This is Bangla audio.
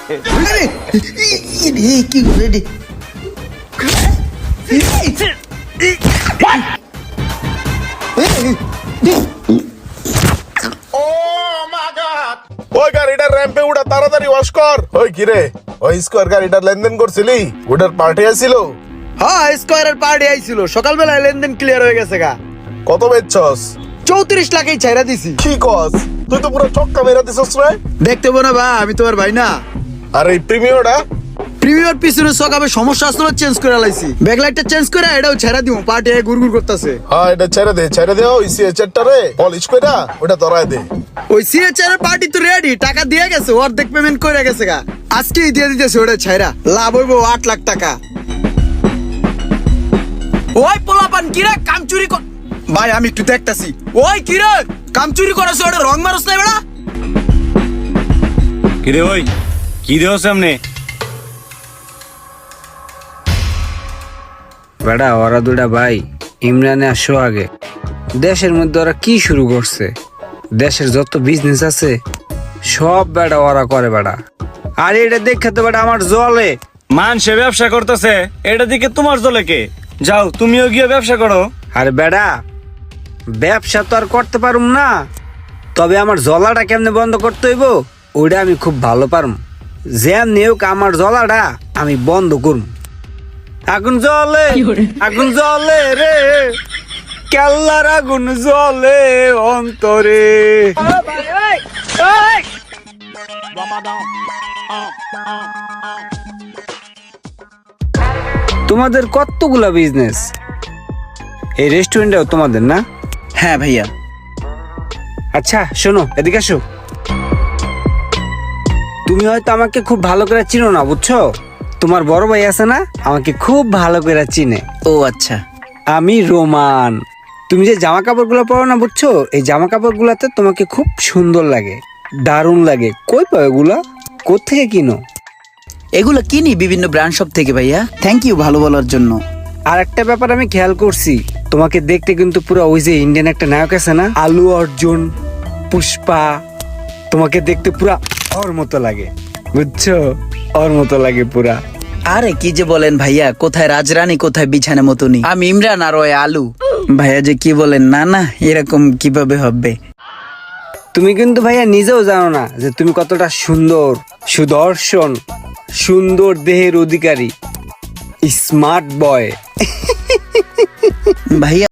কি করে রে? ওই গাড়িটার র্যাম্পে উঠা তাড়াতাড়ি ওয়াশ কর। ওই কিরে, ওই স্কোয়ার গাড়িটার লেনদেন করছিলি? ওটার পার্টি আসছিল? হ্যাঁ, স্কোয়ারের পার্টি আইছিল, সকালবেলায় লেনদেন ক্লিয়ার হয়ে গেছে গা। কত বেচছস? 34 লাখই ছাইরা দিছি। কি কস? তুই তো পুরো চক্কা মেরা দিছস রে। দেখতে বো না ভাই, আমি তোমার ভাই না। আর এই প্রিমিয়ারটা? প্রিমিয়ার পিছনে সকাবে সমস্যা আসলে চেঞ্জ করে লাইছি, ব্যাকলাইটটা চেঞ্জ করে এটাও ছেড়া দিও। পার্টি গুড়গুড় করতেছে। হ্যাঁ, এটা ছেড়ে দে ওই সিএচআরটা রে পলিশ কইরা ওটা ধরায় দে। ওই সিএচআর এর পার্টি তো রেডি, টাকা দিয়ে গেছে, অর্ধেক পেমেন্ট করে গেছে গা। আজকেই দিয়ে দিতেছে ওটা ছাইরা, লাভ হইবো 8 লাখ টাকা। ওই পোলাপান কিরে কাম চুরি কর। ভাই আমি একটু দেখতাছি। ওই কিরে কাম চুরি করেছে, ওটা রং মারছ না বেড়া? কিরে ওই কি দেও সামনে? বেটা ওরা দুটা ভাই ইমরানে আসো আগে। দেশের মধ্যে ওরা কি শুরু করছে? দেশের যত বিজনেস আছে সব বেটা ওরা করে বেটা। আর এটা দেখে তো বেটা আমার জলে। মানুষে ব্যবসা করতেছে, এটা দিকে তোমার জলে কে? যাও তুমিও গিয়ে ব্যবসা করো। আরে বেটা ব্যবসা তো আর করতে পারুম না, তবে আমার জলাটা কেমনে বন্ধ করতে হইব ওইটা আমি খুব ভালো পারুম। যেমনি হোক আমার জলাটা আমি বন্ধ করুম। আগুন জ্বলে রে, কেল্লার আগুন জ্বলে অন্তরে। তোমাদের কতগুলা বিজনেস, এই রেস্টুরেন্টটাও তোমাদের না? হ্যাঁ ভাইয়া। আচ্ছা শোনো, এদিকে আসো। তুমি হয়তো আমাকে খুব ভালো করে চিনো না, বুঝছো? তোমার বড় ভাই আছে না, আমাকে খুব ভালো করে চিনে। ও আচ্ছা। আমি রোমান। তুমি যে জামা কাপড় গুলো পরো না, বুঝছো, এই জামা কাপড় গুলাতে তোমাকে খুব সুন্দর লাগে, দারুণ লাগে। কই পাও এগুলা? কোত্থেকে কিনো? এগুলো কিনি বিভিন্ন ব্র্যান্ড শপ থেকে ভাইয়া। থ্যাংক ইউ ভালো বলার জন্য। আর একটা ব্যাপার আমি খেয়াল করছি, তোমাকে দেখতে কিন্তু পুরো ওই যে ইন্ডিয়ান একটা নায়ক আছে না, আলু অর্জুন, পুষ্পা, তোমাকে দেখতে পুরা ওর মতো লাগে, বুঝছো? ওর মতো লাগে পুরা। আরে কি যে বলেন ভাইয়া, কোথায় রাজরানী কোথায় বিছানা মতনি। আমি ইমরান আর ওই আলু। ভাইয়া যে কি বলেন, না না এরকম কিভাবে হবে? তুমি কিন্তু ভাইয়া নিজেও জানো না যে তুমি কতটা সুন্দর, সুদর্শন, সুন্দর দেহের অধিকারী, স্মার্ট বয়। ভাইয়া